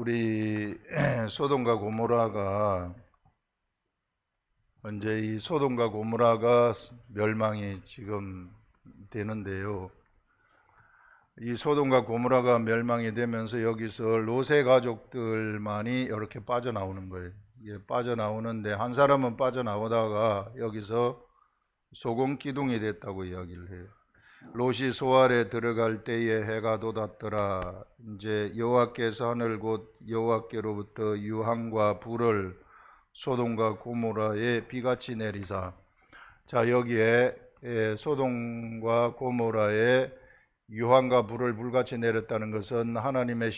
우리 소돔과 고모라가 현재 이 소돔과 고모라가 멸망이 지금 되는데요. 이 소돔과 고모라가 멸망이 되면서 여기서 롯의 가족들만이 이렇게 빠져나오는 거예요. 이게 빠져나오는데 한 사람은 빠져나오다가 여기서 소금기둥이 됐다고 이야기를 해요. 롯이 소알에 들어갈 때에 해가 돋았더라. 이제 여호와께서 하늘 곧 여호와께로부터 유황과 불을 소돔과 고모라에 비같이 내리사. 자, 여기에 소돔과 고모라에 유황과 불을 불같이 내렸다는 것은 하나님의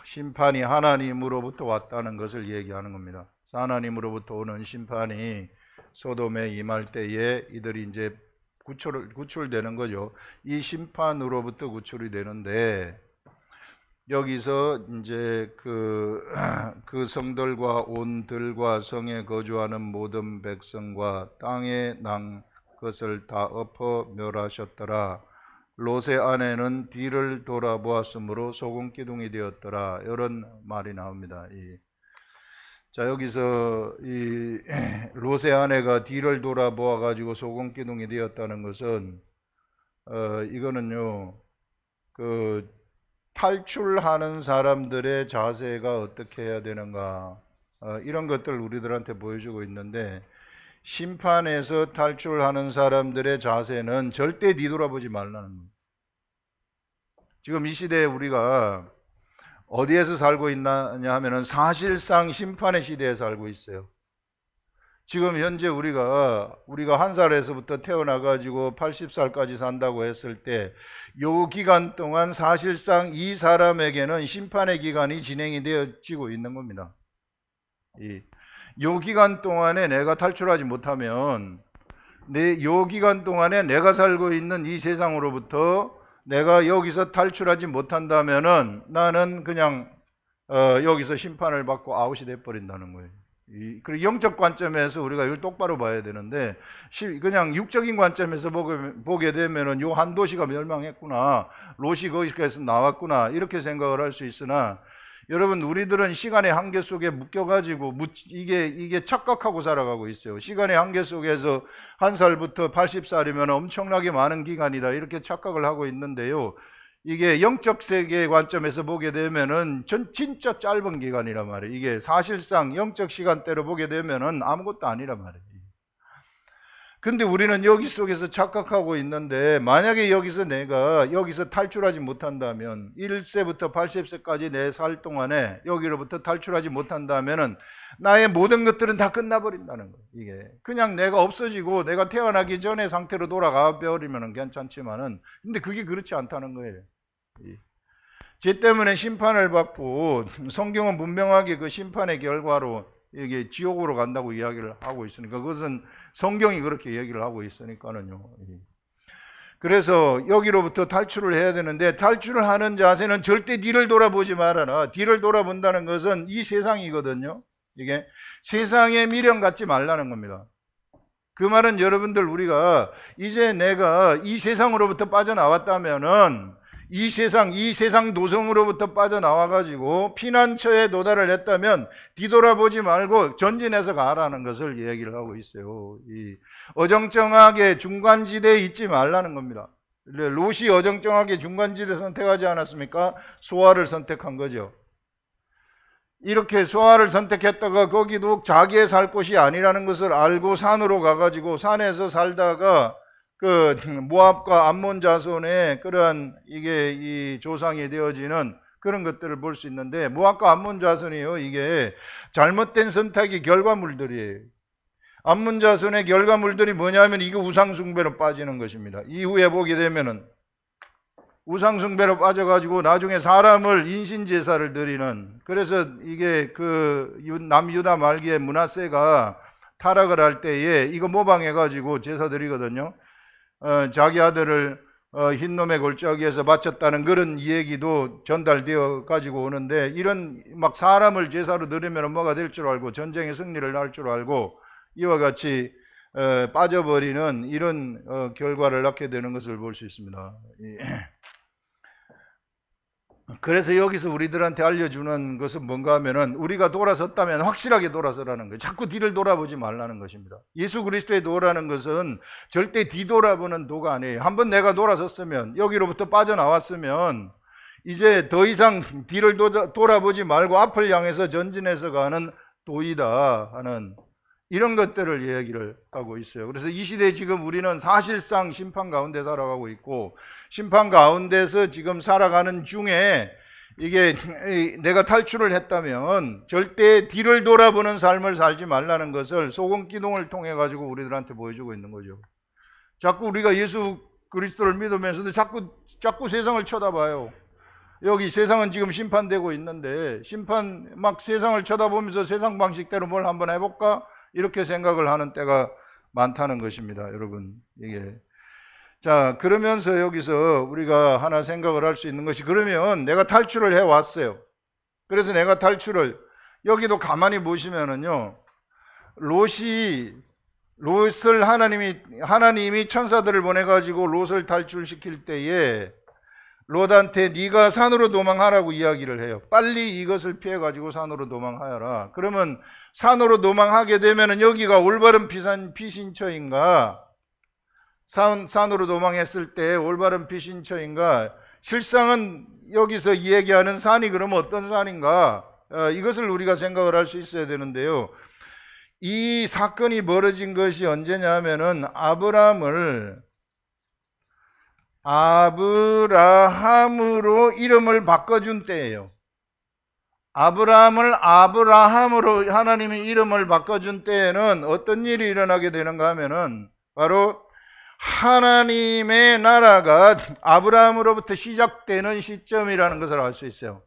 심판이 하나님으로부터 왔다는 것을 얘기하는 겁니다. 하나님으로부터 오는 심판이 소돔에 임할 때에 이들이 이제 구출되는 거죠. 이 심판으로부터 구출이 되는데 여기서 이제 그 성들과 온 들과 성에 거주하는 모든 백성과 땅에 난 것을 다 엎어 멸하셨더라. 롯의 아내는 뒤를 돌아보았으므로 소금기둥이 되었더라. 이런 말이 나옵니다. 자, 여기서 이 롯의 아내가 뒤를 돌아보아 가지고 소금기둥이 되었다는 것은 이거는요, 그 탈출하는 사람들의 자세가 어떻게 해야 되는가, 이런 것들을 우리들한테 보여주고 있는데, 심판에서 탈출하는 사람들의 자세는 절대 뒤돌아보지 말라는 거예요. 지금 이 시대에 우리가 어디에서 살고 있느냐 하면은 사실상 심판의 시대에 살고 있어요. 지금 현재 우리가 1살에서부터 태어나 가지고 80살까지 산다고 했을 때 요 기간 동안 사실상 이 사람에게는 심판의 기간이 진행이 되어지고 있는 겁니다. 요 기간 동안에 내가 탈출하지 못하면 요 기간 동안에 내가 살고 있는 이 세상으로부터 내가 여기서 탈출하지 못한다면은 나는 그냥 여기서 심판을 받고 아웃이 돼버린다는 거예요. 그리고 영적 관점에서 우리가 이걸 똑바로 봐야 되는데, 그냥 육적인 관점에서 보게 되면은 요 한 도시가 멸망했구나, 롯이 거기서 나왔구나, 이렇게 생각을 할 수 있으나, 여러분, 우리들은 시간의 한계 속에 묶여가지고 이게 착각하고 살아가고 있어요. 시간의 한계 속에서 1살부터 80살이면 엄청나게 많은 기간이다, 이렇게 착각을 하고 있는데요. 이게 영적 세계 관점에서 보게 되면은 진짜 짧은 기간이란 말이에요. 이게 사실상 영적 시간대로 보게 되면은 아무것도 아니란 말이에요. 근데 우리는 여기 속에서 착각하고 있는데, 만약에 내가 여기서 탈출하지 못한다면, 1세부터 80세까지 내 살 동안에 여기로부터 탈출하지 못한다면은 나의 모든 것들은 다 끝나버린다는 거예요. 이게 그냥 내가 없어지고 내가 태어나기 전의 상태로 돌아가 버리면 괜찮지만은, 근데 그게 그렇지 않다는 거예요. 죄 때문에 심판을 받고, 성경은 분명하게 그 심판의 결과로 이게 지옥으로 간다고 이야기를 하고 있으니까, 그것은 성경이 그렇게 얘기를 하고 있으니까는요. 그래서 여기로부터 탈출을 해야 되는데, 탈출을 하는 자세는 절대 뒤를 돌아보지 말아라. 뒤를 돌아본다는 것은 이 세상이거든요. 이게 세상의 미련 갖지 말라는 겁니다. 그 말은 여러분들, 우리가 이제 내가 이 세상으로부터 빠져나왔다면은 이 세상 노성으로부터 빠져나와가지고 피난처에 도달을 했다면 뒤돌아보지 말고 전진해서 가라는 것을 얘기를 하고 있어요. 이 어정쩡하게 중간지대에 있지 말라는 겁니다. 롯이 어정쩡하게 중간지대 선택하지 않았습니까? 소알을 선택한 거죠. 이렇게 소알을 선택했다가 거기도 자기의 살 곳이 아니라는 것을 알고 산으로 가가지고 산에서 살다가 그 모압과 암몬 자손의 그러한 이게 이 조상이 되어지는 그런 것들을 볼 수 있는데, 모압과 암몬 자손이요, 이게 잘못된 선택의 결과물들이에요. 암몬 자손의 결과물들이 뭐냐면 이게 우상숭배로 빠지는 것입니다. 이후에 보게 되면은 우상숭배로 빠져가지고 나중에 사람을 인신제사를 드리는, 그래서 이게 그 남유다 말기에 므낫세가 타락을 할 때에 이거 모방해가지고 제사 드리거든요. 자기 아들을 흰놈의 골짜기에서 바쳤다는 그런 얘기도 전달되어 가지고 오는데, 이런 막 사람을 제사로 드리면 뭐가 될 줄 알고 전쟁의 승리를 할 줄 알고 이와 같이 빠져버리는 이런 결과를 낳게 되는 것을 볼 수 있습니다. 그래서 여기서 우리들한테 알려주는 것은 뭔가 하면은 우리가 돌아섰다면 확실하게 돌아서라는 거예요. 자꾸 뒤를 돌아보지 말라는 것입니다. 예수 그리스도의 도라는 것은 절대 뒤돌아보는 도가 아니에요. 한번 내가 돌아섰으면, 여기로부터 빠져나왔으면 이제 더 이상 뒤를 돌아보지 말고 앞을 향해서 전진해서 가는 도이다 하는 이런 것들을 이야기를 하고 있어요. 그래서 이 시대에 지금 우리는 사실상 심판 가운데 살아가고 있고, 심판 가운데서 지금 살아가는 중에 이게 내가 탈출을 했다면 절대 뒤를 돌아보는 삶을 살지 말라는 것을 소금기둥을 통해 가지고 우리들한테 보여주고 있는 거죠. 자꾸 우리가 예수 그리스도를 믿으면서도 자꾸 세상을 쳐다봐요. 여기 세상은 지금 심판되고 있는데 막 세상을 쳐다보면서 세상 방식대로 뭘 한번 해볼까? 이렇게 생각을 하는 때가 많다는 것입니다, 여러분. 이게. 자, 그러면서 여기서 우리가 하나 생각을 할 수 있는 것이, 그러면 내가 탈출을 해왔어요. 그래서 내가 여기도 가만히 보시면은요, 롯을 하나님이 천사들을 보내가지고 롯을 탈출시킬 때에 롯한테 네가 산으로 도망하라고 이야기를 해요. 빨리 이것을 피해가지고 산으로 도망하여라. 그러면 산으로 도망하게 되면은 여기가 올바른 피신처인가? 산으로 도망했을 때 올바른 피신처인가? 실상은 여기서 얘기하는 산이 그러면 어떤 산인가? 이것을 우리가 생각을 할 수 있어야 되는데요. 이 사건이 벌어진 것이 언제냐 하면은 아브라함으로 이름을 바꿔준 때예요. 아브라함으로 하나님이 이름을 바꿔준 때에는 어떤 일이 일어나게 되는가 하면은 바로 하나님의 나라가 아브라함으로부터 시작되는 시점이라는 것을 알 수 있어요.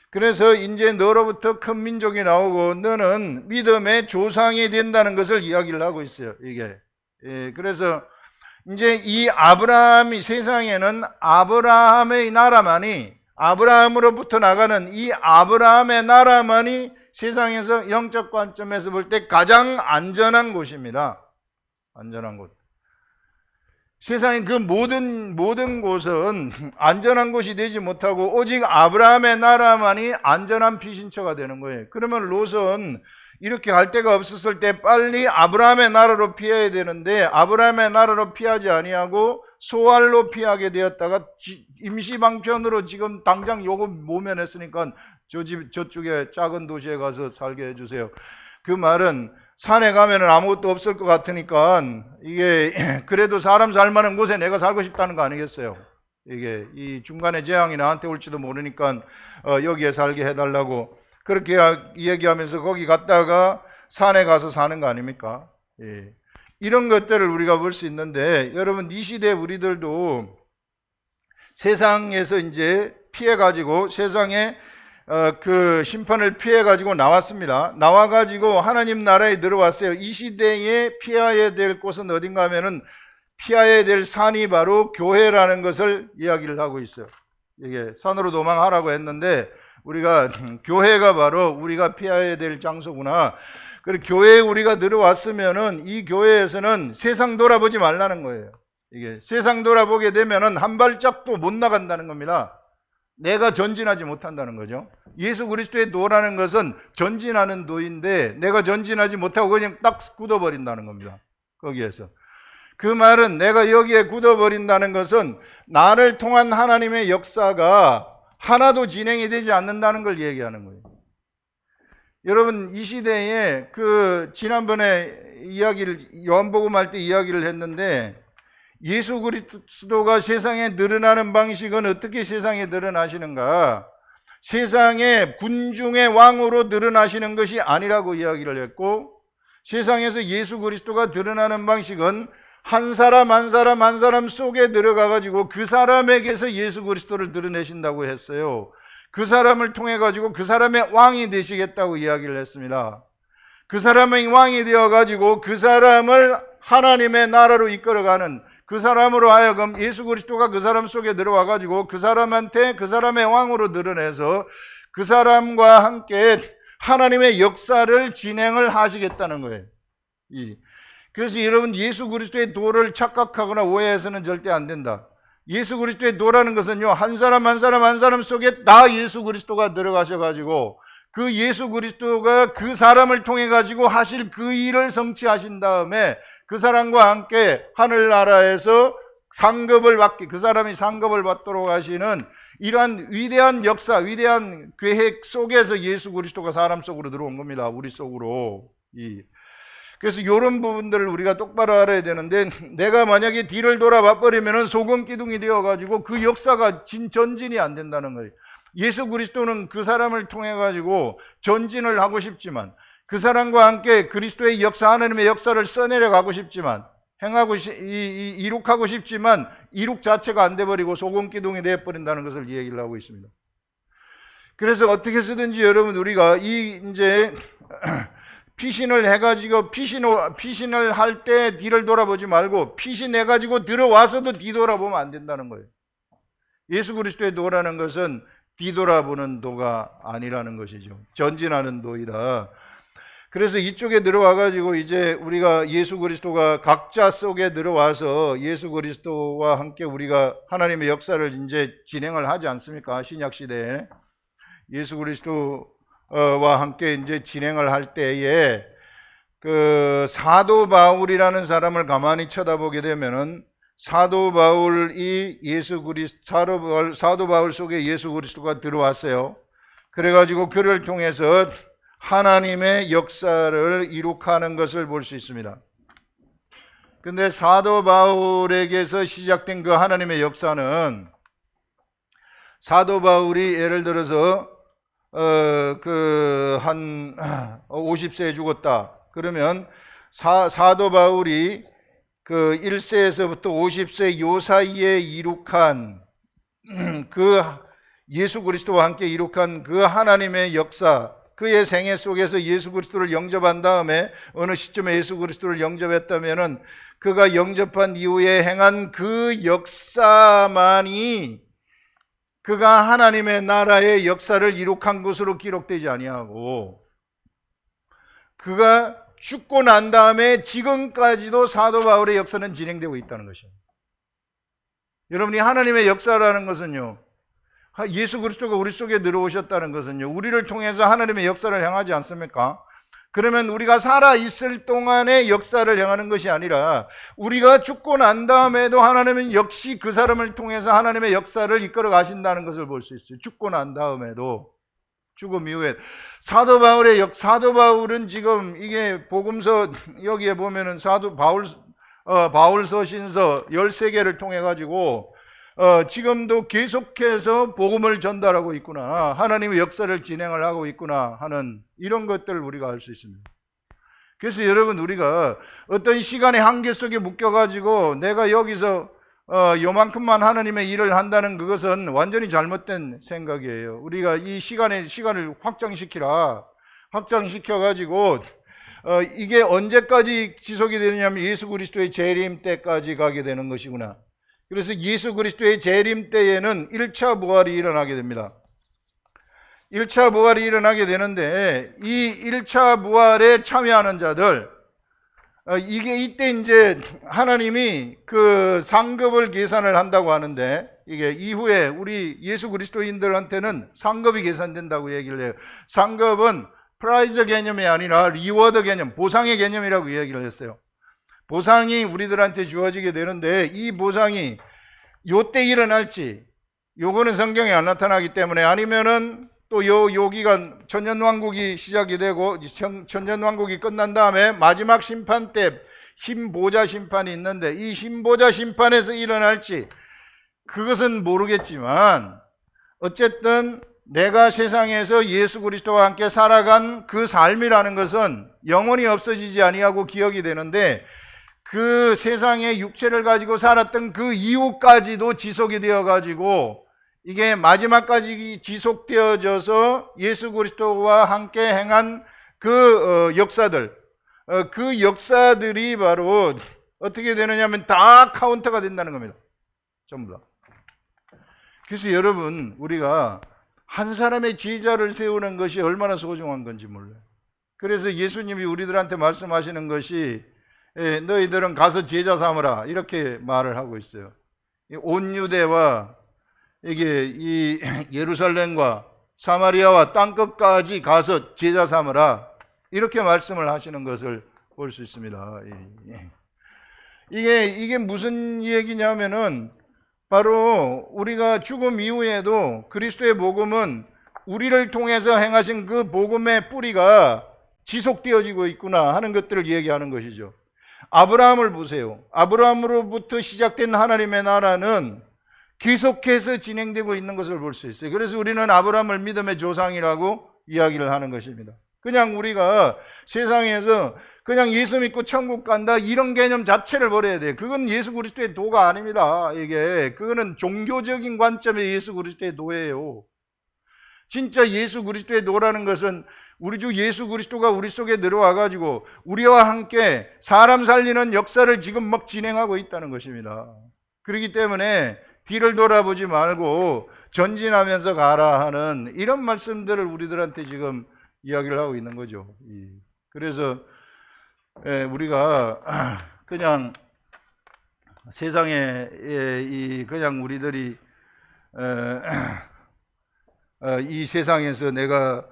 그래서 이제 너로부터 큰 민족이 나오고 너는 믿음의 조상이 된다는 것을 이야기를 하고 있어요. 이게. 그래서 이제 이 세상에는 아브라함의 나라만이, 아브라함으로부터 나가는 이 아브라함의 나라만이 세상에서 영적 관점에서 볼 때 가장 안전한 곳입니다. 안전한 곳. 세상의 그 모든 곳은 안전한 곳이 되지 못하고 오직 아브라함의 나라만이 안전한 피신처가 되는 거예요. 그러면 롯은 이렇게 갈 데가 없었을 때 빨리 아브라함의 나라로 피해야 되는데 아브라함의 나라로 피하지 아니하고 소알로 피하게 되었다가 임시방편으로 지금 당장 요거 모면했으니까 저쪽에 작은 도시에 가서 살게 해주세요. 그 말은 산에 가면은 아무것도 없을 것 같으니까 이게 그래도 사람 살만한 곳에 내가 살고 싶다는 거 아니겠어요? 이게 이 중간에 재앙이 나한테 올지도 모르니까 여기에 살게 해달라고 그렇게 얘기하면서 거기 갔다가 산에 가서 사는 거 아닙니까? 예. 이런 것들을 우리가 볼 수 있는데 여러분 이 시대 우리들도 세상에서 이제 피해가지고 세상에 그 심판을 피해가지고 나왔습니다. 나와가지고 하나님 나라에 들어왔어요. 이 시대에 피해야 될 곳은 어딘가 하면은 피해야 될 산이 바로 교회라는 것을 이야기를 하고 있어요. 이게 산으로 도망하라고 했는데 우리가 교회가 바로 우리가 피해야 될 장소구나. 그리고 교회에 우리가 들어왔으면은 이 교회에서는 세상 돌아보지 말라는 거예요. 이게 세상 돌아보게 되면은 한 발짝도 못 나간다는 겁니다. 내가 전진하지 못한다는 거죠. 예수 그리스도의 도라는 것은 전진하는 도인데 내가 전진하지 못하고 그냥 딱 굳어버린다는 겁니다. 거기에서. 그 말은 내가 여기에 굳어버린다는 것은 나를 통한 하나님의 역사가 하나도 진행이 되지 않는다는 걸 얘기하는 거예요. 여러분 이 시대에 지난번에 요한복음 할 때 이야기를 했는데 예수 그리스도가 세상에 늘어나는 방식은 어떻게 세상에 늘어나시는가? 세상의 군중의 왕으로 늘어나시는 것이 아니라고 이야기를 했고 세상에서 예수 그리스도가 드러나는 방식은 한 사람 한 사람 속에 들어가 가지고 그 사람에게서 예수 그리스도를 드러내신다고 했어요. 그 사람을 통해 가지고 그 사람의 왕이 되시겠다고 이야기를 했습니다. 그 사람의 왕이 되어 가지고 그 사람을 하나님의 나라로 이끌어가는 그 사람으로 하여금 예수 그리스도가 그 사람 속에 들어와 가지고 그 사람한테 그 사람의 왕으로 드러내서 그 사람과 함께 하나님의 역사를 진행을 하시겠다는 거예요. 그래서 여러분 예수 그리스도의 도를 착각하거나 오해해서는 절대 안 된다. 예수 그리스도의 도라는 것은요, 한 사람 한 사람 한 사람 속에 다 예수 그리스도가 들어가셔가지고 그 예수 그리스도가 그 사람을 통해 가지고 하실 그 일을 성취하신 다음에 그 사람과 함께 하늘나라에서 상급을 받기, 그 사람이 상급을 받도록 하시는 이러한 위대한 역사, 위대한 계획 속에서 예수 그리스도가 사람 속으로 들어온 겁니다. 우리 속으로. 그래서 이런 부분들을 우리가 똑바로 알아야 되는데, 내가 만약에 뒤를 돌아봐 버리면 소금 기둥이 되어가지고 그 역사가 전진이 안 된다는 거예요. 예수 그리스도는 그 사람을 통해 가지고 전진을 하고 싶지만, 그 사람과 함께 그리스도의 역사, 하나님의 역사를 써내려 가고 싶지만, 이룩하고 싶지만 이룩 자체가 안 돼버리고 소금 기둥이 되어버린다는 것을 얘기를 하고 있습니다. 그래서 어떻게 해서든지 여러분, 우리가 이제 피신을 해가지고 피신을 할 때 뒤를 돌아보지 말고 피신해가지고 들어와서도 뒤돌아보면 안 된다는 거예요. 예수 그리스도의 도라는 것은 뒤돌아보는 도가 아니라는 것이죠. 전진하는 도이다. 그래서 이쪽에 들어와가지고 이제 우리가 예수 그리스도가 각자 속에 들어와서 예수 그리스도와 함께 우리가 하나님의 역사를 이제 진행을 하지 않습니까? 신약 시대에 예수 그리스도와 함께 이제 진행을 할 때에 그 사도 바울이라는 사람을 가만히 쳐다보게 되면은 사도 바울이 사도 바울 속에 예수 그리스도가 들어왔어요. 그래가지고 그를 통해서 하나님의 역사를 이룩하는 것을 볼 수 있습니다. 근데 사도 바울에게서 시작된 그 하나님의 역사는, 사도 바울이 예를 들어서 한 50세에 죽었다. 그러면 사도 바울이 그 1세에서부터 50세 요 사이에 이룩한 그 예수 그리스도와 함께 이룩한 그 하나님의 역사, 그의 생애 속에서 예수 그리스도를 영접한 다음에 어느 시점에 예수 그리스도를 영접했다면은 그가 영접한 이후에 행한 그 역사만이 그가 하나님의 나라의 역사를 이룩한 것으로 기록되지 아니하고, 그가 죽고 난 다음에 지금까지도 사도 바울의 역사는 진행되고 있다는 것이에요. 여러분이 하나님의 역사라는 것은요, 예수 그리스도가 우리 속에 들어오셨다는 것은요, 우리를 통해서 하나님의 역사를 행하지 않습니까? 그러면 우리가 살아있을 동안의 역사를 행하는 것이 아니라 우리가 죽고 난 다음에도 하나님은 역시 그 사람을 통해서 하나님의 역사를 이끌어 가신다는 것을 볼 수 있어요. 죽고 난 다음에도, 죽음 이후에. 사도 바울은 지금 이게 복음서 여기에 보면은 바울서 신서 13개를 통해 가지고 지금도 계속해서 복음을 전달하고 있구나, 하나님의 역사를 진행을 하고 있구나 하는 이런 것들을 우리가 알 수 있습니다. 그래서 여러분, 우리가 어떤 시간의 한계 속에 묶여가지고 내가 여기서 요만큼만 하나님의 일을 한다는 그것은 완전히 잘못된 생각이에요. 우리가 이 시간을 확장시켜가지고 이게 언제까지 지속이 되느냐면 예수 그리스도의 재림 때까지 가게 되는 것이구나. 그래서 예수 그리스도의 재림 때에는 1차 부활이 일어나게 됩니다. 1차 부활이 일어나게 되는데, 이 1차 부활에 참여하는 자들, 이때 이제 하나님이 그 상급을 계산을 한다고 하는데, 이게 이후에 우리 예수 그리스도인들한테는 상급이 계산된다고 얘기를 해요. 상급은 프라이즈 개념이 아니라 리워드 개념, 보상의 개념이라고 얘기를 했어요. 보상이 우리들한테 주어지게 되는데, 이 보상이 요때 일어날지, 요거는 성경에 안 나타나기 때문에, 아니면은 또 요 기간 천년왕국이 시작이 되고 천년왕국이 끝난 다음에 마지막 심판 때 흰보자 심판이 있는데, 이 흰보자 심판에서 일어날지 그것은 모르겠지만, 어쨌든 내가 세상에서 예수 그리스도와 함께 살아간 그 삶이라는 것은 영원히 없어지지 아니하고 기억이 되는데, 그 세상의 육체를 가지고 살았던 그 이후까지도 지속이 되어 가지고 이게 마지막까지 지속되어져서 예수 그리스도와 함께 행한 그 역사들, 그 역사들이 바로 어떻게 되느냐면 다 카운터가 된다는 겁니다. 전부 다. 그래서 여러분, 우리가 한 사람의 제자를 세우는 것이 얼마나 소중한 건지 몰라요. 그래서 예수님이 우리들한테 말씀하시는 것이, 너희들은 가서 제자 삼으라, 이렇게 말을 하고 있어요. 온 유대와 이게 이 예루살렘과 사마리아와 땅끝까지 가서 제자 삼으라, 이렇게 말씀을 하시는 것을 볼 수 있습니다. 이게 무슨 얘기냐면은 바로 우리가 죽음 이후에도 그리스도의 복음은 우리를 통해서 행하신 그 복음의 뿌리가 지속되어지고 있구나 하는 것들을 얘기하는 것이죠. 아브라함을 보세요. 아브라함으로부터 시작된 하나님의 나라는 계속해서 진행되고 있는 것을 볼 수 있어요. 그래서 우리는 아브라함을 믿음의 조상이라고 이야기를 하는 것입니다. 그냥 우리가 세상에서 그냥 예수 믿고 천국 간다 이런 개념 자체를 버려야 돼요. 그건 예수 그리스도의 도가 아닙니다. 그거는 종교적인 관점의 예수 그리스도의 도예요. 진짜 예수 그리스도의 도라는 것은 우리 주 예수 그리스도가 우리 속에 들어와 가지고 우리와 함께 사람 살리는 역사를 지금 막 진행하고 있다는 것입니다. 그렇기 때문에 뒤를 돌아보지 말고 전진하면서 가라 하는 이런 말씀들을 우리들한테 지금 이야기를 하고 있는 거죠. 그래서 우리가 그냥 세상에 그냥 우리들이 이 세상에서 내가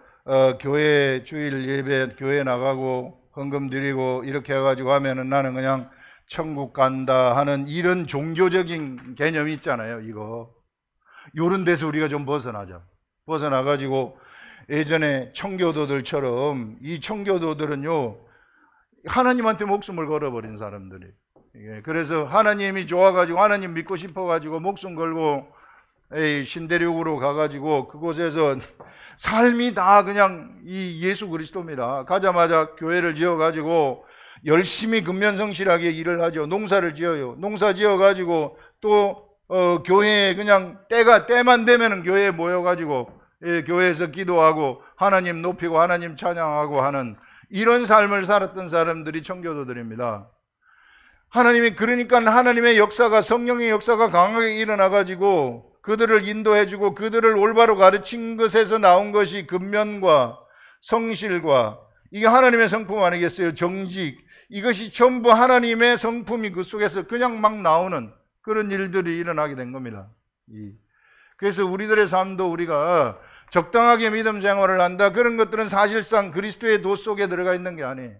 교회 주일 예배 교회 나가고 헌금 드리고 이렇게 해가지고 하면은 나는 그냥 천국 간다 하는 이런 종교적인 개념이 있잖아요. 요런 데서 우리가 좀 벗어나가지고 예전에 청교도들처럼, 이 청교도들은요 하나님한테 목숨을 걸어버린 사람들이. 그래서 하나님이 좋아가지고 하나님 믿고 싶어가지고 목숨 걸고 신대륙으로 가가지고 그곳에서 삶이 다 그냥 이 예수 그리스도입니다. 가자마자 교회를 지어가지고 열심히 근면성실하게 일을 하죠. 농사를 지어요. 농사 지어가지고 또 교회에 그냥 때만 되면은 교회에 모여가지고 교회에서 기도하고 하나님 높이고 하나님 찬양하고 하는 이런 삶을 살았던 사람들이 청교도들입니다. 그러니까 하나님의 역사가, 성령의 역사가 강하게 일어나가지고 그들을 인도해주고 그들을 올바로 가르친 것에서 나온 것이 근면과 성실과, 이게 하나님의 성품 아니겠어요? 정직, 이것이 전부 하나님의 성품이 그 속에서 그냥 막 나오는 그런 일들이 일어나게 된 겁니다. 그래서 우리들의 삶도 우리가 적당하게 믿음 생활을 한다, 그런 것들은 사실상 그리스도의 도 속에 들어가 있는 게 아니에요.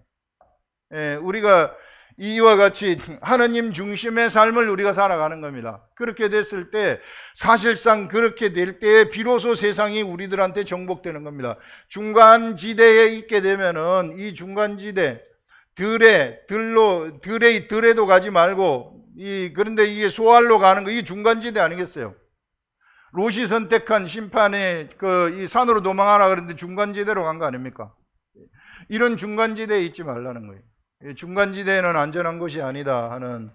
우리가 이와 같이 하나님 중심의 삶을 우리가 살아가는 겁니다. 그렇게 됐을 때, 사실상 그렇게 될 때에 비로소 세상이 우리들한테 정복되는 겁니다. 중간지대에 있게 되면은 이 중간지대 들에도 가지 말고 그런데 이게 소알로 가는 거, 이게 중간지대 아니겠어요? 롯이 선택한 심판의 이 산으로 도망하라 그랬는데 중간지대로 간 거 아닙니까? 이런 중간지대에 있지 말라는 거예요. 중간지대는 안전한 곳이 아니다 하는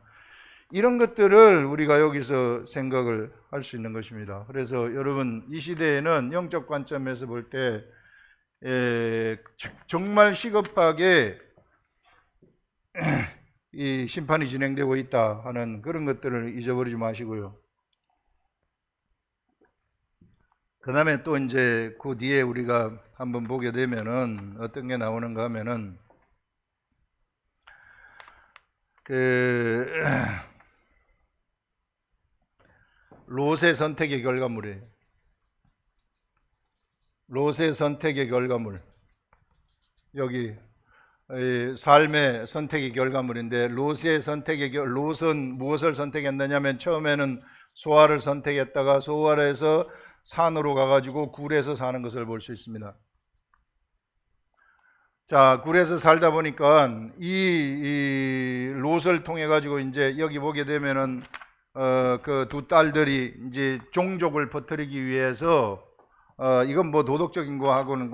이런 것들을 우리가 여기서 생각을 할 수 있는 것입니다. 그래서 여러분, 이 시대에는 영적 관점에서 볼 때 정말 시급하게 이 심판이 진행되고 있다 하는 그런 것들을 잊어버리지 마시고요. 그 다음에 또 이제 그 뒤에 우리가 한번 보게 되면은 어떤 게 나오는가 하면은 롯의 선택의 결과물이에요. 롯의 선택의 결과물. 여기 삶의 선택의 결과물인데, 롯은 무엇을 선택했느냐면 처음에는 소알을 선택했다가 소알에서 산으로 가가지고 굴에서 사는 것을 볼 수 있습니다. 자, 굴에서 살다 보니까 이 롯을 통해 가지고 이제 여기 보게 되면은 그 두 딸들이 이제 종족을 퍼뜨리기 위해서 이건 뭐 도덕적인 거하고는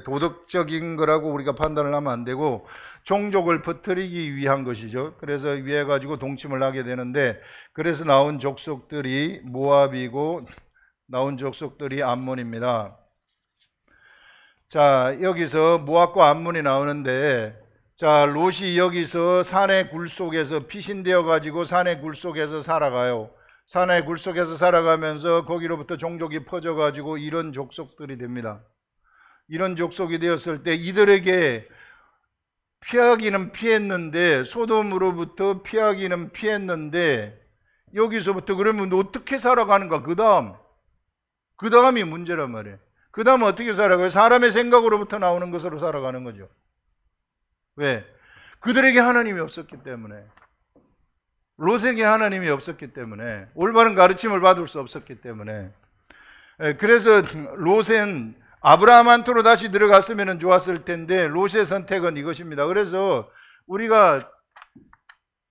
도덕적인 거라고 우리가 판단을 하면 안 되고 종족을 퍼뜨리기 위한 것이죠. 그래서 위해 가지고 동침을 하게 되는데, 그래서 나온 족속들이 모압이고 나온 족속들이 암몬입니다. 자, 여기서 모압과 암몬이 나오는데, 자, 롯이 여기서 산의 굴 속에서 피신되어 가지고 산의 굴 속에서 살아가요. 산의 굴 속에서 살아가면서 거기로부터 종족이 퍼져 가지고 이런 족속들이 됩니다. 이런 족속이 되었을 때 이들에게 피하기는 피했는데, 소돔으로부터 피하기는 피했는데, 여기서부터 그러면 어떻게 살아가는가? 그 다음이 문제란 말이에요. 그 다음 어떻게 살아가요? 사람의 생각으로부터 나오는 것으로 살아가는 거죠. 왜? 그들에게 하나님이 없었기 때문에, 롯에게 하나님이 없었기 때문에, 올바른 가르침을 받을 수 없었기 때문에. 그래서 롯은 아브라함한테로 다시 들어갔으면 좋았을 텐데 롯의 선택은 이것입니다. 그래서 우리가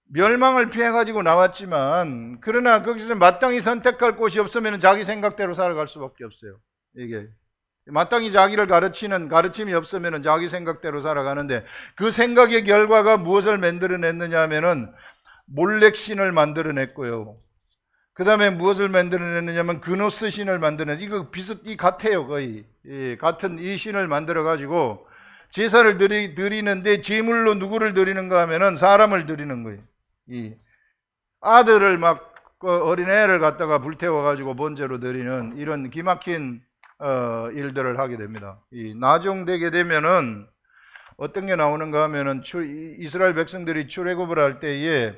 멸망을 피해가지고 나왔지만, 그러나 거기서 마땅히 선택할 곳이 없으면 자기 생각대로 살아갈 수밖에 없어요. 이게 마땅히 자기를 가르치는 가르침이 없으면 자기 생각대로 살아가는데, 그 생각의 결과가 무엇을 만들어냈느냐 하면은 몰렉신을 만들어냈고요. 그 다음에 무엇을 만들어냈느냐면 그노스 신을 만들어냈. 이거 이 같아요. 거의 같은 이 신을 만들어 가지고 제사를 드리는데, 제물로 누구를 드리는가 하면은 사람을 드리는 거예요. 이 아들을 막 어린애를 갖다가 불태워 가지고 번제로 드리는 이런 기막힌 일들을 하게 됩니다. 이 나중되게 되면은 어떤 게 나오는가 하면은 이스라엘 백성들이 출애굽을 할 때에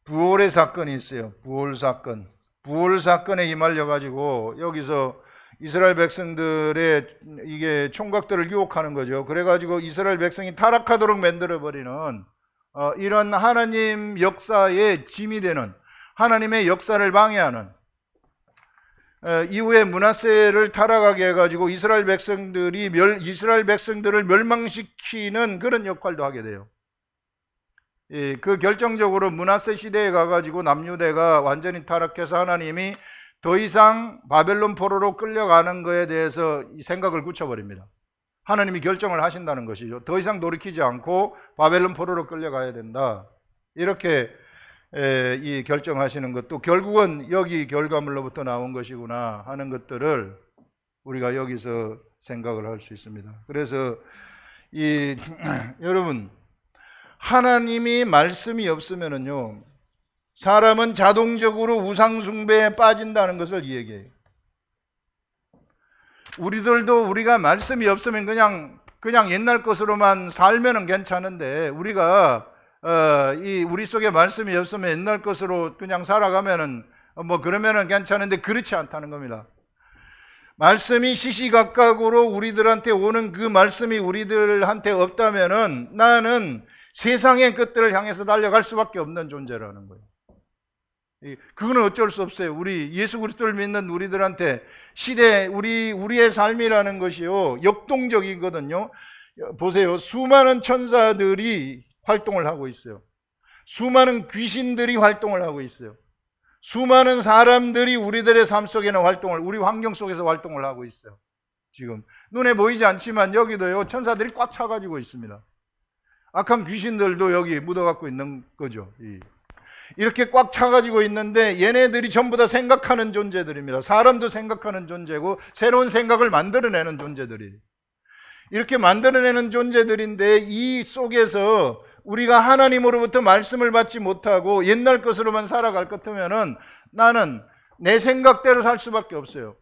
부올의 사건이 있어요. 부올 사건에 휘말려 가지고 여기서 이스라엘 백성들의 이게 총각들을 유혹하는 거죠. 그래 가지고 이스라엘 백성이 타락하도록 만들어 버리는 이런 하나님 역사의 짐이 되는, 하나님의 역사를 방해하는, 이후에 므낫세를 타락하게 해가지고 이스라엘 백성들을 멸망시키는 그런 역할도 하게 돼요. 그 결정적으로 므낫세 시대에 가가지고 남유대가 완전히 타락해서 하나님이 더 이상 바벨론 포로로 끌려가는 것에 대해서 이 생각을 굳혀버립니다. 하나님이 결정을 하신다는 것이죠. 더 이상 돌이키지 않고 바벨론 포로로 끌려가야 된다. 이렇게 이 결정하시는 것도 결국은 여기 결과물로부터 나온 것이구나 하는 것들을 우리가 여기서 생각을 할 수 있습니다. 그래서 여러분, 하나님이 말씀이 없으면은요, 사람은 자동적으로 우상숭배에 빠진다는 것을 얘기해요. 우리들도 우리가 말씀이 없으면 그냥 옛날 것으로만 살면은 괜찮은데, 우리가 우리 속에 말씀이 없으면 옛날 것으로 그냥 살아가면은 그러면은 괜찮은데, 그렇지 않다는 겁니다. 말씀이 시시각각으로 우리들한테 오는 그 말씀이 우리들한테 없다면은 나는 세상의 끝들을 향해서 달려갈 수밖에 없는 존재라는 거예요. 그거는 어쩔 수 없어요. 우리 예수 그리스도를 믿는 우리들한테 우리의 삶이라는 것이요, 역동적이거든요. 보세요. 수많은 천사들이 활동을 하고 있어요. 수많은 귀신들이 활동을 하고 있어요. 수많은 사람들이 우리들의 삶 속에는 우리 환경 속에서 활동을 하고 있어요. 지금 눈에 보이지 않지만 여기도요, 천사들이 꽉 차가지고 있습니다. 악한 귀신들도 여기 묻어갖고 있는 거죠. 이렇게 꽉 차가지고 있는데 얘네들이 전부 다 생각하는 존재들입니다. 사람도 생각하는 존재고 새로운 생각을 만들어내는 존재들이, 이렇게 만들어내는 존재들인데, 이 속에서 우리가 하나님으로부터 말씀을 받지 못하고 옛날 것으로만 살아갈 것 같으면은 나는 내 생각대로 살 수밖에 없어요.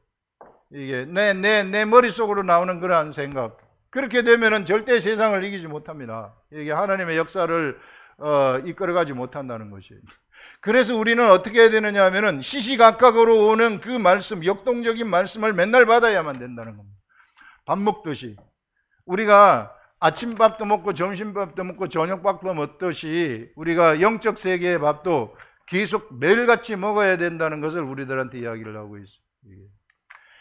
이게 내 머릿속으로 나오는 그러한 생각. 그렇게 되면은 절대 세상을 이기지 못합니다. 이게 하나님의 역사를 이끌어가지 못한다는 것이에요. 그래서 우리는 어떻게 해야 되느냐 하면은 시시각각으로 오는 그 말씀, 역동적인 말씀을 맨날 받아야만 된다는 겁니다. 밥 먹듯이 우리가 아침밥도 먹고 점심밥도 먹고 저녁밥도 먹듯이 우리가 영적 세계의 밥도 계속 매일같이 먹어야 된다는 것을 우리들한테 이야기를 하고 있어요.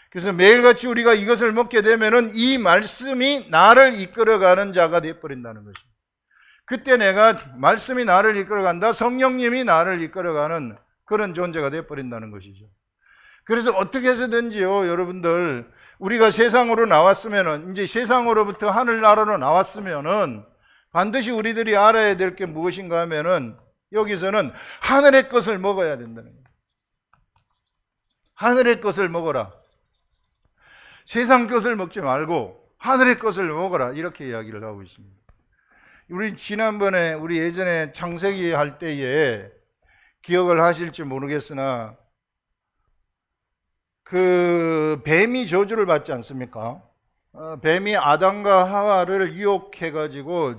그래서 매일같이 우리가 이것을 먹게 되면은 이 말씀이 나를 이끌어가는 자가 되어버린다는 것입니다. 그때 내가 말씀이 나를 이끌어간다, 성령님이 나를 이끌어가는 그런 존재가 되어버린다는 것이죠. 그래서 어떻게 해서든지요, 여러분들, 우리가 세상으로 나왔으면은, 이제 세상으로부터 하늘나라로 나왔으면은 반드시 우리들이 알아야 될 게 무엇인가 하면은, 여기서는 하늘의 것을 먹어야 된다는 거예요. 하늘의 것을 먹어라. 세상 것을 먹지 말고 하늘의 것을 먹어라. 이렇게 이야기를 하고 있습니다. 우리 지난번에, 우리 예전에 창세기 할 때에 기억을 하실지 모르겠으나, 그 뱀이 저주를 받지 않습니까? 뱀이 아담과 하와를 유혹해 가지고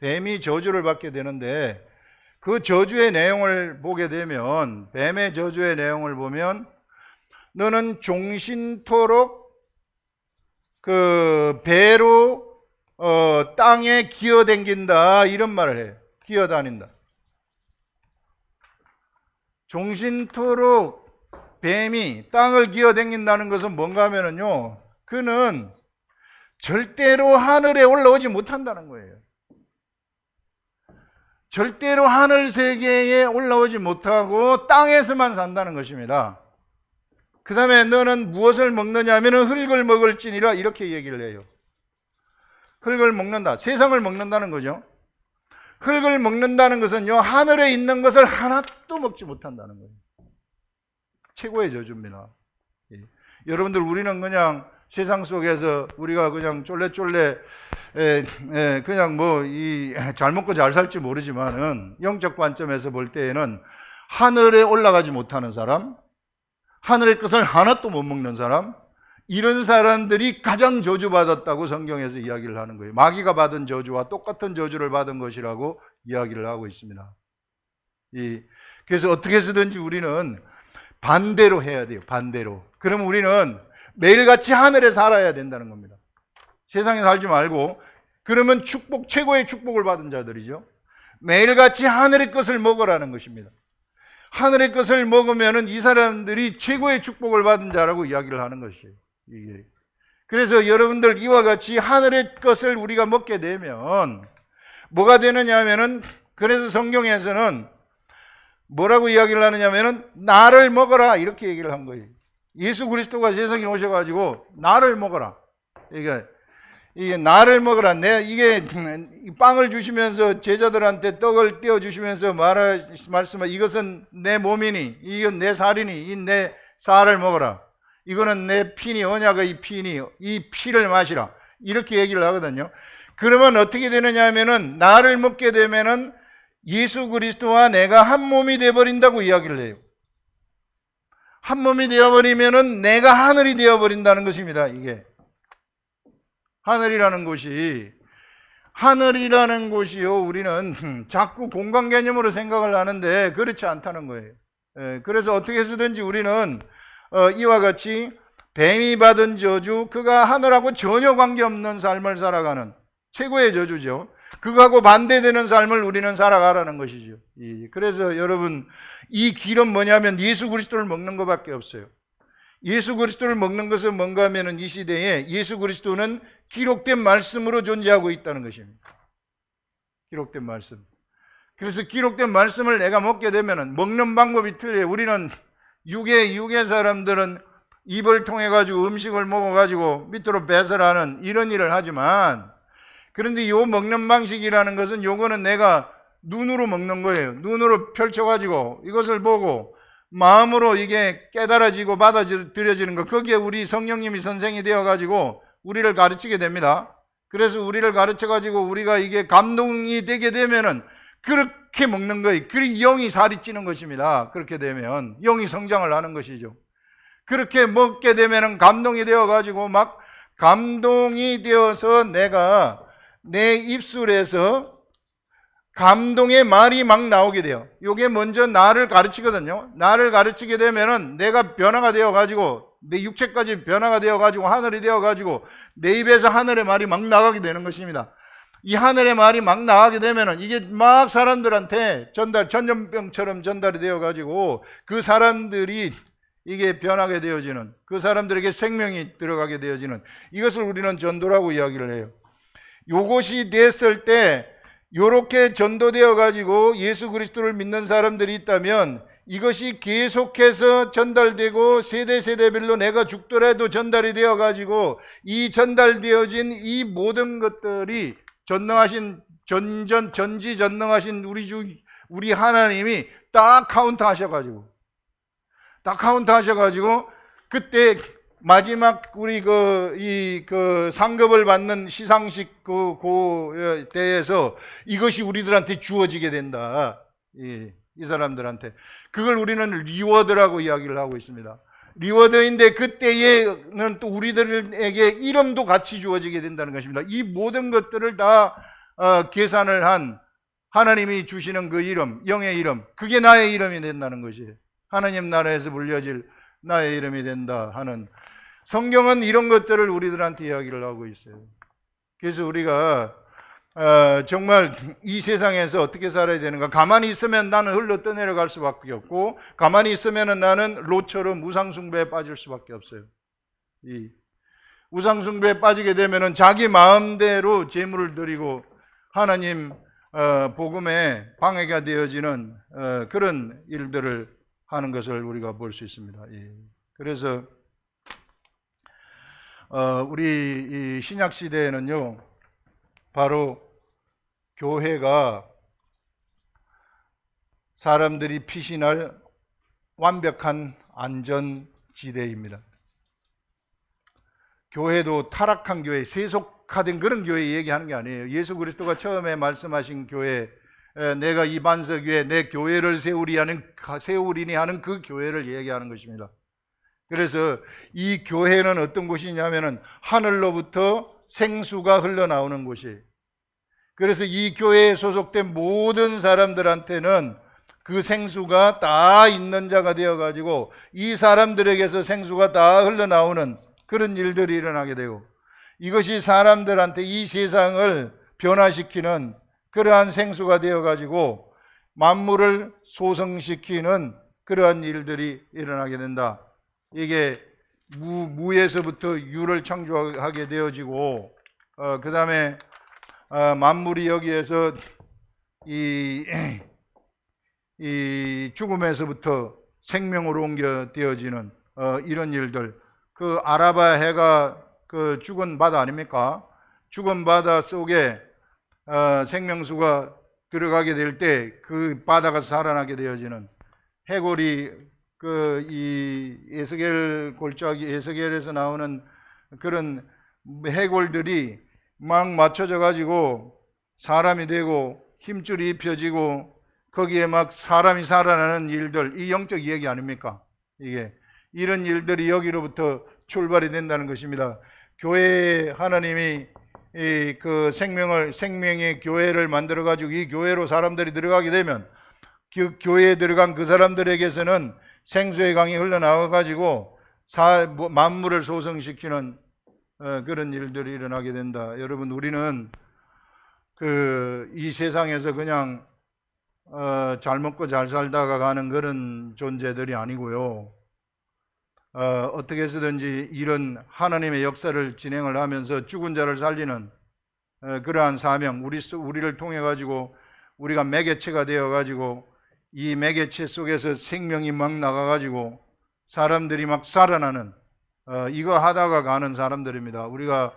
뱀이 저주를 받게 되는데, 그 저주의 내용을 보게 되면, 뱀의 저주의 내용을 보면, 너는 종신토록 그 배로 땅에 기어댕긴다, 이런 말을 해요. 기어다닌다. 종신토록 뱀이 땅을 기어댕긴다는 것은 뭔가 하면은요, 그는 절대로 하늘에 올라오지 못한다는 거예요. 절대로 하늘 세계에 올라오지 못하고 땅에서만 산다는 것입니다. 그 다음에 너는 무엇을 먹느냐 하면은 흙을 먹을지니라, 이렇게 얘기를 해요. 흙을 먹는다. 세상을 먹는다는 거죠. 흙을 먹는다는 것은요, 하늘에 있는 것을 하나도 먹지 못한다는 거예요. 최고의 저주입니다. 예. 여러분들, 우리는 그냥 세상 속에서 우리가 그냥 쫄래쫄래 그냥 뭐 잘 먹고 잘 살지 모르지만은, 영적 관점에서 볼 때에는 하늘에 올라가지 못하는 사람, 하늘의 것을 하나도 못 먹는 사람, 이런 사람들이 가장 저주받았다고 성경에서 이야기를 하는 거예요. 마귀가 받은 저주와 똑같은 저주를 받은 것이라고 이야기를 하고 있습니다. 그래서 어떻게 해서든지 우리는 반대로 해야 돼요. 반대로. 그럼 우리는 매일같이 하늘에 살아야 된다는 겁니다. 세상에 살지 말고. 그러면 축복, 최고의 축복을 받은 자들이죠. 매일같이 하늘의 것을 먹으라는 것입니다. 하늘의 것을 먹으면은 이 사람들이 최고의 축복을 받은 자라고 이야기를 하는 것이에요. 이게. 그래서 여러분들, 이와 같이 하늘의 것을 우리가 먹게 되면 뭐가 되느냐 하면은, 그래서 성경에서는 뭐라고 이야기를 하느냐면은 나를 먹어라, 이렇게 얘기를 한 거예요. 예수 그리스도가 세상에 오셔가지고 나를 먹어라. 이게 나를 먹어라. 이게 빵을 주시면서 제자들한테 떡을 떼어 주시면서 말씀하, 이것은 내 몸이니, 이건 내 살이니, 이 내 살을 먹어라. 이거는 내 피니, 언약의 피니, 이 피를 마시라. 이렇게 얘기를 하거든요. 그러면 어떻게 되느냐 하면은, 나를 먹게 되면은 예수 그리스도와 내가 한 몸이 되어버린다고 이야기를 해요. 한 몸이 되어버리면은 내가 하늘이 되어버린다는 것입니다. 이게 하늘이라는 곳이요, 우리는 자꾸 공간 개념으로 생각을 하는데 그렇지 않다는 거예요. 그래서 어떻게 해서든지 우리는 이와 같이 뱀이 받은 저주, 그가 하늘하고 전혀 관계없는 삶을 살아가는 최고의 저주죠. 그거하고 반대되는 삶을 우리는 살아가라는 것이죠. 그래서 여러분, 이 길은 뭐냐면 예수 그리스도를 먹는 것밖에 없어요. 예수 그리스도를 먹는 것은 뭔가 하면은, 이 시대에 예수 그리스도는 기록된 말씀으로 존재하고 있다는 것입니다. 기록된 말씀. 그래서 기록된 말씀을 내가 먹게 되면은, 먹는 방법이 틀려요. 우리는 육의 사람들은 입을 통해 가지고 음식을 먹어 가지고 밑으로 배설하는 이런 일을 하지만, 그런데 요 먹는 방식이라는 것은, 요거는 내가 눈으로 먹는 거예요. 눈으로 펼쳐가지고 이것을 보고 마음으로 이게 깨달아지고 받아들여지는 거, 거기에 우리 성령님이 선생이 되어가지고 우리를 가르치게 됩니다. 그래서 우리를 가르쳐가지고 우리가 이게 감동이 되게 되면은 그렇게 먹는 거예요. 그리고 영이 살이 찌는 것입니다. 그렇게 되면 영이 성장을 하는 것이죠. 그렇게 먹게 되면은 감동이 되어가지고 막 감동이 되어서 내가 내 입술에서 감동의 말이 막 나오게 돼요. 이게 먼저 나를 가르치거든요. 나를 가르치게 되면은 내가 변화가 되어가지고, 내 육체까지 변화가 되어가지고 하늘이 되어가지고 내 입에서 하늘의 말이 막 나가게 되는 것입니다. 이 하늘의 말이 막 나가게 되면은 이게 막 사람들한테 전염병처럼 전달이 되어가지고 그 사람들이 이게 변하게 되어지는, 그 사람들에게 생명이 들어가게 되어지는, 이것을 우리는 전도라고 이야기를 해요. 요것이 됐을 때, 요렇게 전도되어 가지고 예수 그리스도를 믿는 사람들이 있다면 이것이 계속해서 전달되고 세대별로 내가 죽더라도 전달이 되어 가지고, 이 전달되어진 이 모든 것들이 전지전능하신 우리 하나님이 딱 카운트 하셔가지고 그때 마지막 우리 상급을 받는 시상식 대에서 이것이 우리들한테 주어지게 된다. 이 사람들한테. 그걸 우리는 리워드라고 이야기를 하고 있습니다. 리워드인데, 그때에는 또 우리들에게 이름도 같이 주어지게 된다는 것입니다. 이 모든 것들을 다 계산을 한 하나님이 주시는 그 이름, 영의 이름, 그게 나의 이름이 된다는 것이 하나님 나라에서 불려질 나의 이름이 된다 하는, 성경은 이런 것들을 우리들한테 이야기를 하고 있어요. 그래서 우리가 정말 이 세상에서 어떻게 살아야 되는가, 가만히 있으면 나는 흘러 떠내려갈 수밖에 없고, 가만히 있으면 나는 롯처럼 우상숭배에 빠질 수밖에 없어요. 이 우상숭배에 빠지게 되면 자기 마음대로 제물을 드리고 하나님 복음에 방해가 되어지는 그런 일들을 하는 것을 우리가 볼 수 있습니다. 그래서 우리 이 신약 시대에는요, 바로 교회가 사람들이 피신할 완벽한 안전지대입니다. 교회도 타락한 교회, 세속화된 그런 교회 얘기하는 게 아니에요. 예수 그리스도가 처음에 말씀하신 교회, 내가 이 반석 위에 내 교회를 세우리니 하는 그 교회를 얘기하는 것입니다. 그래서 이 교회는 어떤 곳이냐면은 하늘로부터 생수가 흘러나오는 곳이에요. 그래서 이 교회에 소속된 모든 사람들한테는 그 생수가 다 있는 자가 되어가지고 이 사람들에게서 생수가 다 흘러나오는 그런 일들이 일어나게 되고, 이것이 사람들한테 이 세상을 변화시키는 그러한 생수가 되어가지고 만물을 소성시키는 그러한 일들이 일어나게 된다. 이게 무에서부터 유를 창조하게 되어지고, 그 다음에 만물이 여기에서 이 죽음에서부터 생명으로 옮겨 되어지는 이런 일들. 그 아라바 해가 그 죽은 바다 아닙니까? 죽은 바다 속에 생명수가 들어가게 될 때 그 바다가 살아나게 되어지는, 해골이 그 이 에스겔 골짜기, 에스겔에서 나오는 그런 해골들이 막 맞춰져 가지고 사람이 되고 힘줄이 입혀지고 거기에 막 사람이 살아나는 일들, 이 영적 이야기 아닙니까? 이게 이런 일들이 여기로부터 출발이 된다는 것입니다. 교회에 하나님이 그 생명의 교회를 만들어 가지고 이 교회로 사람들이 들어가게 되면 그 교회에 들어간 그 사람들에게서는 생수의 강이 흘러나와 가지고 만물을 소성시키는 그런 일들이 일어나게 된다. 여러분, 우리는 이 세상에서 그냥 잘 먹고 잘 살다가 가는 그런 존재들이 아니고요. 어떻게 해서든지 이런 하나님의 역사를 진행을 하면서 죽은 자를 살리는 그러한 사명, 우리를 통해 가지고 우리가 매개체가 되어 가지고 이 매개체 속에서 생명이 막 나가 가지고 사람들이 막 살아나는, 이거 하다가 가는 사람들입니다. 우리가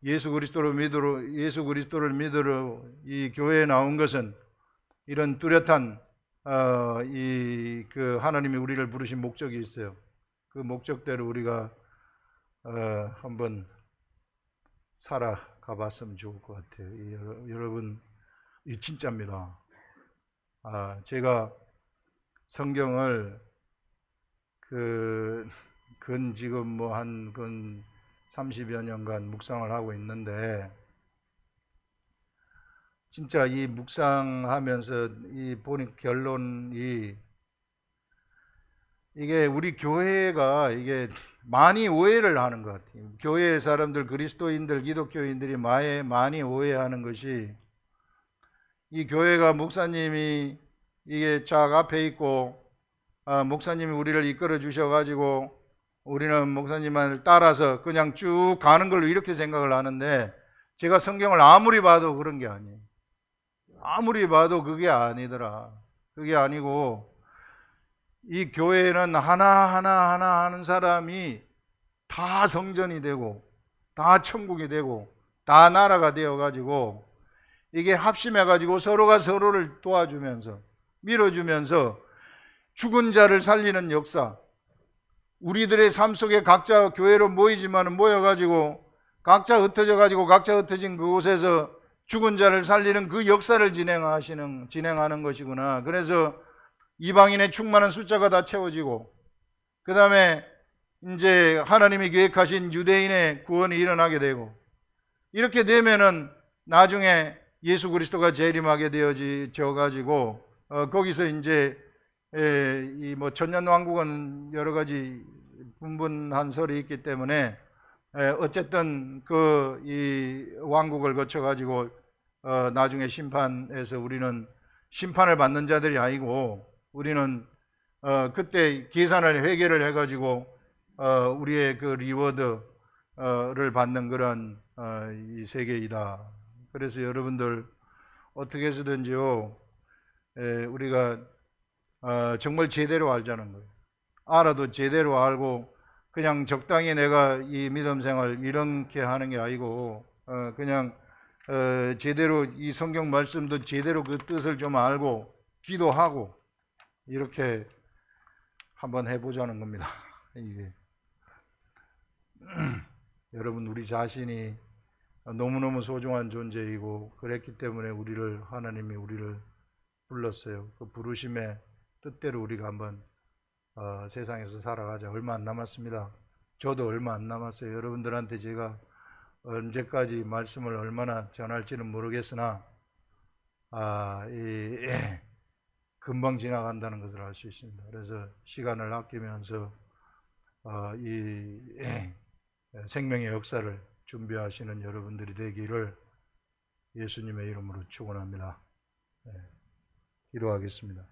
예수 그리스도를 믿으러 이 교회에 나온 것은 이런 뚜렷한 그 하나님이 우리를 부르신 목적이 있어요. 그 목적대로 우리가 한번 살아가 봤으면 좋을 것 같아요. 여러분, 이 진짜입니다. 제가 성경을 지금 뭐 한 30여 년간 묵상을 하고 있는데, 진짜 이 묵상하면서 보니 결론이, 이게 우리 교회가 이게 많이 오해를 하는 것 같아요. 교회 사람들, 그리스도인들, 기독교인들이 많이 오해하는 것이, 이 교회가 목사님이 이게 쫙 앞에 있고 목사님이 우리를 이끌어 주셔가지고 우리는 목사님을 따라서 그냥 쭉 가는 걸로 이렇게 생각을 하는데, 제가 성경을 아무리 봐도 그런 게 아니에요. 아무리 봐도 그게 아니더라. 그게 아니고, 이 교회는 하나하나 하는 사람이 다 성전이 되고 다 천국이 되고 다 나라가 되어가지고, 이게 합심해가지고 서로가 서로를 도와주면서 밀어주면서 죽은 자를 살리는 역사, 우리들의 삶 속에 각자 교회로 모이지만 모여가지고 각자 흩어져가지고 각자 흩어진 그곳에서 죽은 자를 살리는 그 역사를 진행하는 것이구나. 그래서 이방인의 충만한 숫자가 다 채워지고, 그 다음에 이제 하나님이 계획하신 유대인의 구원이 일어나게 되고, 이렇게 되면은 나중에 예수 그리스도가 재림하게 되어져 가지고 거기서 이제 이 뭐 천년 왕국은 여러 가지 분분한 설이 있기 때문에 어쨌든 그 이 왕국을 거쳐 가지고 나중에 심판에서 우리는 심판을 받는 자들이 아니고 우리는 그때 계산을 회개를 해 가지고 우리의 그 리워드를 받는 그런 이 세계이다. 그래서 여러분들 어떻게 해서든지요 우리가 정말 제대로 알자는 거예요. 알아도 제대로 알고 그냥 적당히 내가 이 믿음 생활 이렇게 하는 게 아니고 그냥 제대로 이 성경 말씀도 제대로 그 뜻을 좀 알고 기도하고 이렇게 한번 해보자는 겁니다. 이게 여러분 우리 자신이 너무너무 소중한 존재이고 그랬기 때문에 하나님이 우리를 불렀어요. 그 부르심의 뜻대로 우리가 한번 세상에서 살아가자. 얼마 안 남았습니다. 저도 얼마 안 남았어요. 여러분들한테 제가 언제까지 말씀을 얼마나 전할지는 모르겠으나 금방 지나간다는 것을 알 수 있습니다. 그래서 시간을 아끼면서 이 생명의 역사를 준비하시는 여러분들이 되기를 예수님의 이름으로 축원합니다. 기도하겠습니다.